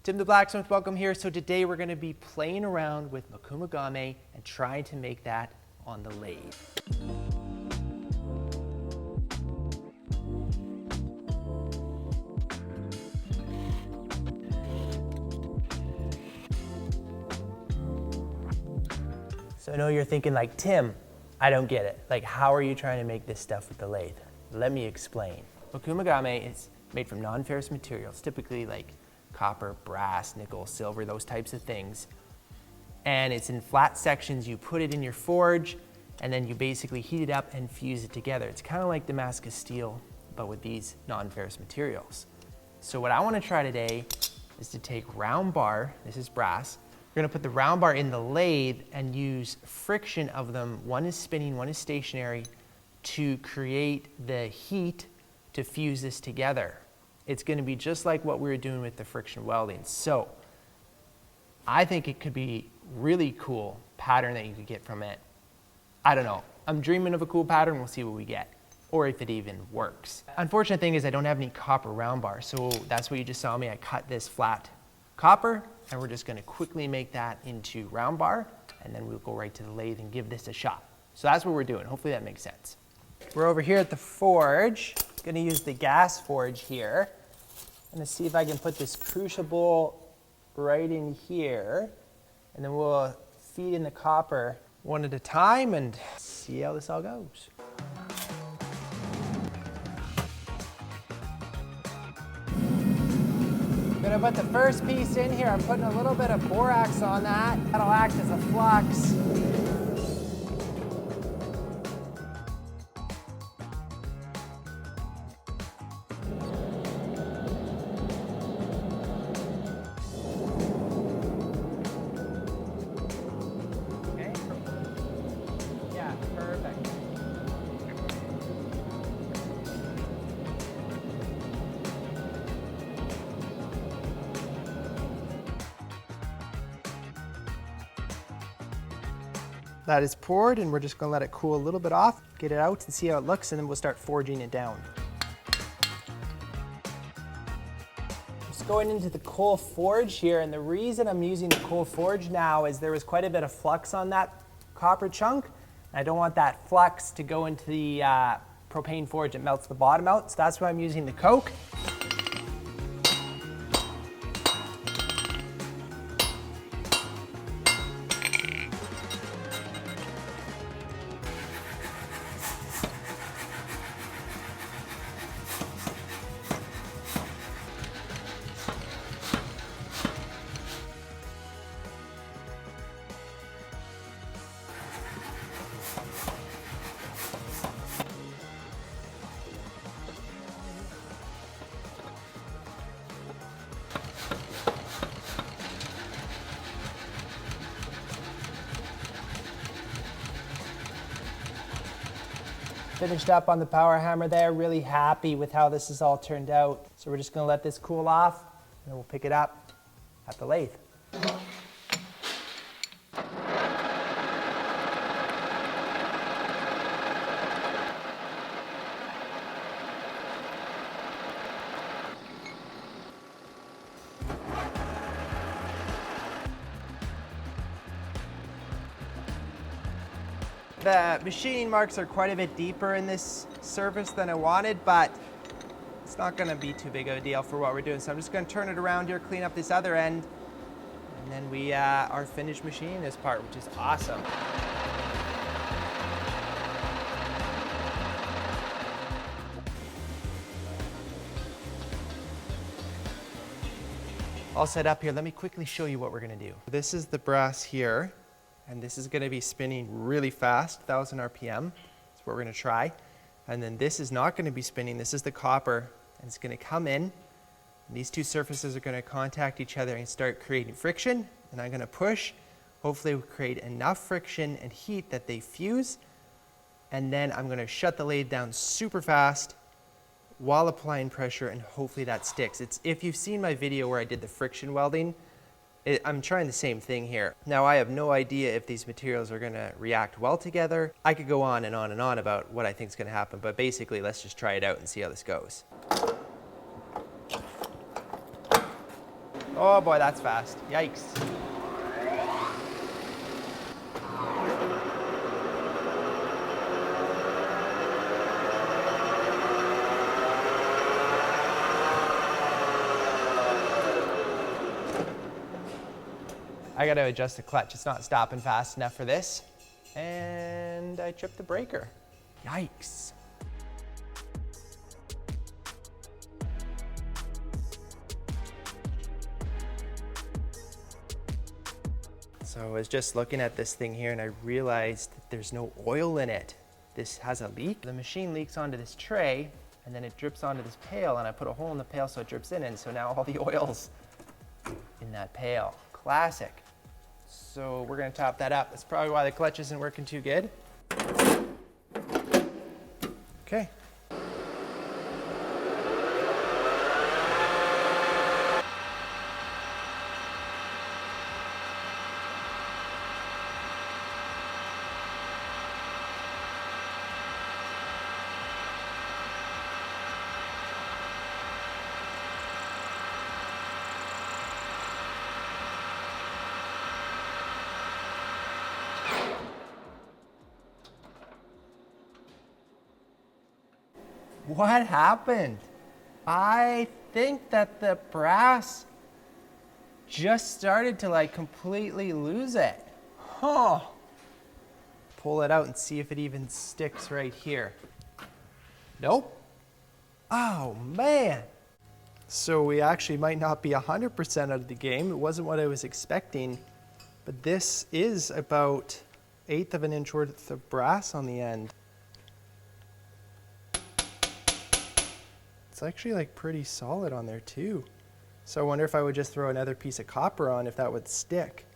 Tim the Blacksmith, welcome here. So today we're going to be playing around with Mokume Gane and trying to make that on the lathe. So I know you're thinking like, Tim, I don't get it. Like, how are you trying to make this stuff with the lathe? Let me explain. Mokume Gane is made from non-ferrous materials, typically like copper, brass, nickel, silver, those types of things. And it's in flat sections. You put it in your forge, and then you basically heat it up and fuse it together. It's kind of like Damascus steel, but with these non-ferrous materials. So what I want to try today is to take round bar, this is brass, we're going to put the round bar in the lathe and use friction of them. One is spinning, one is stationary, to create the heat to fuse this together. It's going to be just like what we were doing with the friction welding. So I think it could be really cool pattern that you could get from it. I don't know. I'm dreaming of a cool pattern. We'll see what we get, or if it even works. Unfortunate thing is I don't have any copper round bar, so that's what you just saw me. I cut this flat copper, and we're just going to quickly make that into round bar, and then we'll go right to the lathe and give this a shot. So that's what we're doing. Hopefully that makes sense. We're over here at the forge. Going to use the gas forge here. I'm going to see if I can put this crucible right in here, and then we'll feed in the copper one at a time and see how this all goes. I'm gonna put the first piece in here. I'm putting a little bit of borax on that. That'll act as a flux. Okay. Yeah, perfect. That is poured, and we're just gonna let it cool a little bit off, get it out and see how it looks, and then we'll start forging it down. Just going into the coal forge here, and the reason I'm using the coal forge now is there was quite a bit of flux on that copper chunk. And I don't want that flux to go into the propane forge. It melts the bottom out, so that's why I'm using the coke. Finished up on the power hammer there, really happy with how this has all turned out. So we're just gonna let this cool off, and then we'll pick it up at the lathe. The machining marks are quite a bit deeper in this surface than I wanted, but it's not going to be too big of a deal for what we're doing. So I'm just going to turn it around here, clean up this other end, and then we are finished machining this part, which is awesome. All set up here. Let me quickly show you what we're going to do. This is the brass here. And this is going to be spinning really fast, 1000 RPM. That's what we're going to try. And then this is not going to be spinning. This is the copper, and it's going to come in. And these two surfaces are going to contact each other and start creating friction. And I'm going to push. Hopefully we'll create enough friction and heat that they fuse. And then I'm going to shut the lathe down super fast while applying pressure, and hopefully that sticks. If you've seen my video where I did the friction welding, I'm trying the same thing here. Now I have no idea if these materials are gonna react well together. I could go on and on and on about what I think is gonna happen, but basically let's just try it out and see how this goes. Oh boy, that's fast. Yikes. I got to adjust the clutch. It's not stopping fast enough for this. And I tripped the breaker. Yikes. So I was just looking at this thing here and I realized that there's no oil in it. This has a leak. The machine leaks onto this tray and then it drips onto this pail, and I put a hole in the pail so it drips in, and so now all the oil's in that pail. Classic. So we're gonna top that up. That's probably why the clutch isn't working too good. Okay. What happened? I think that the brass just started to like completely lose it. Huh. Pull it out and see if it even sticks right here. Nope. Oh man. So we actually might not be 100% out of the game. It wasn't what I was expecting, but this is about 1/8 of an inch worth of brass on the end. It's actually like pretty solid on there too. So I wonder if I would just throw another piece of copper on, if that would stick.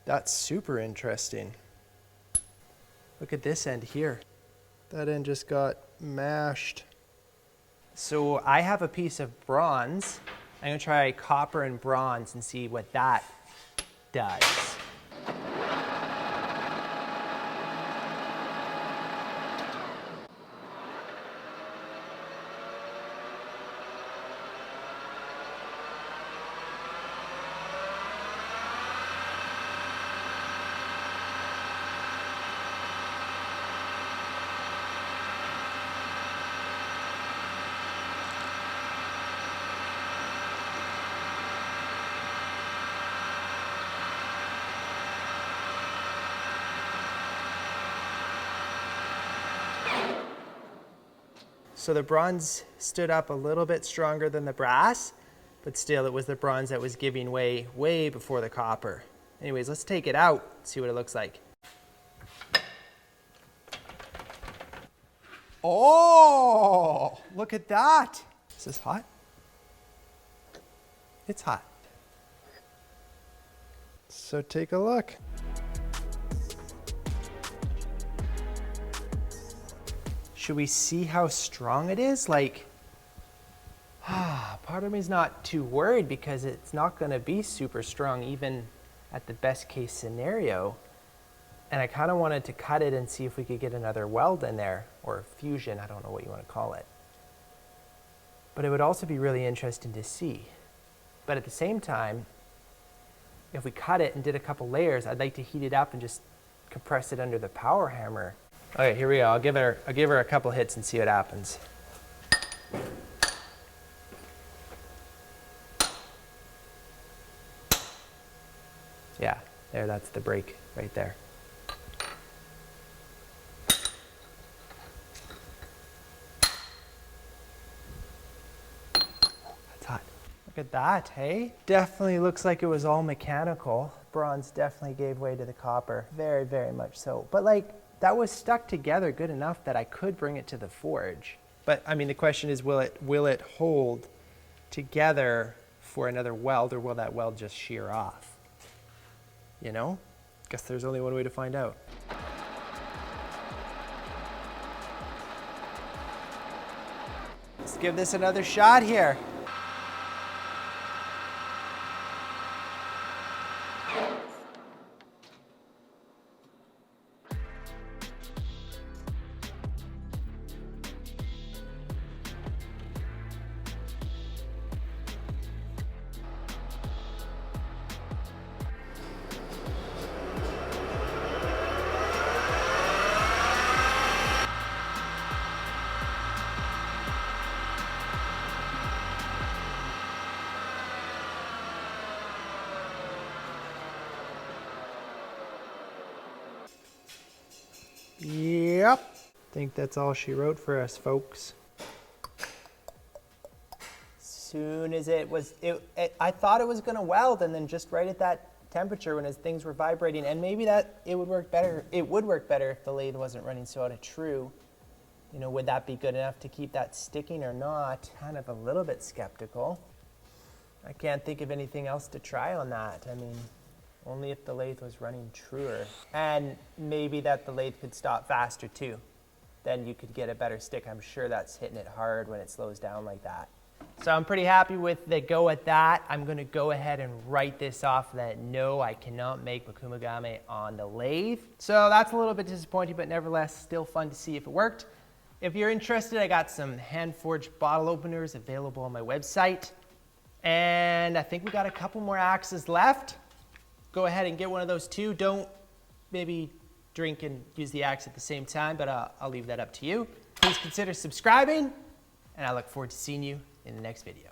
That's super interesting. Look at this end here. That end just got mashed. So I have a piece of bronze. I'm gonna try copper and bronze and see what that does. So the bronze stood up a little bit stronger than the brass, but still it was the bronze that was giving way before the copper. Anyways, let's take it out, see what it looks like. Oh, look at that. Is this hot? It's hot. So take a look. Should we see how strong it is? Like, part of me is not too worried because it's not gonna be super strong even at the best case scenario. And I kind of wanted to cut it and see if we could get another weld in there, or fusion, I don't know what you want to call it. But it would also be really interesting to see. But at the same time, if we cut it and did a couple layers, I'd like to heat it up and just compress it under the power hammer. Okay, here we go. I'll give her a couple hits and see what happens. Yeah, there, that's the break right there. That's hot. Look at that, hey? Definitely looks like it was all mechanical. Bronze definitely gave way to the copper. Very, very much so. But like, that was stuck together good enough that I could bring it to the forge. But I mean, the question is, will it hold together for another weld, or will that weld just shear off? You know? Guess there's only one way to find out. Let's give this another shot here. Yep. I think that's all she wrote for us, folks. Soon as I thought it was gonna weld, and then just right at that temperature when as things were vibrating, and maybe that it would work better if the lathe wasn't running so out of true. You know, would that be good enough to keep that sticking or not? Kind of a little bit skeptical. I can't think of anything else to try on that. I mean, only if the lathe was running truer. And maybe that the lathe could stop faster too. Then you could get a better stick. I'm sure that's hitting it hard when it slows down like that. So I'm pretty happy with the go at that. I'm gonna go ahead and write this off that no, I cannot make Mokume Gane on the lathe. So that's a little bit disappointing, but nevertheless, still fun to see if it worked. If you're interested, I got some hand-forged bottle openers available on my website. And I think we got a couple more axes left. Go ahead and get one of those too. Don't maybe drink and use the axe at the same time, but I'll leave that up to you. Please consider subscribing, and I look forward to seeing you in the next video.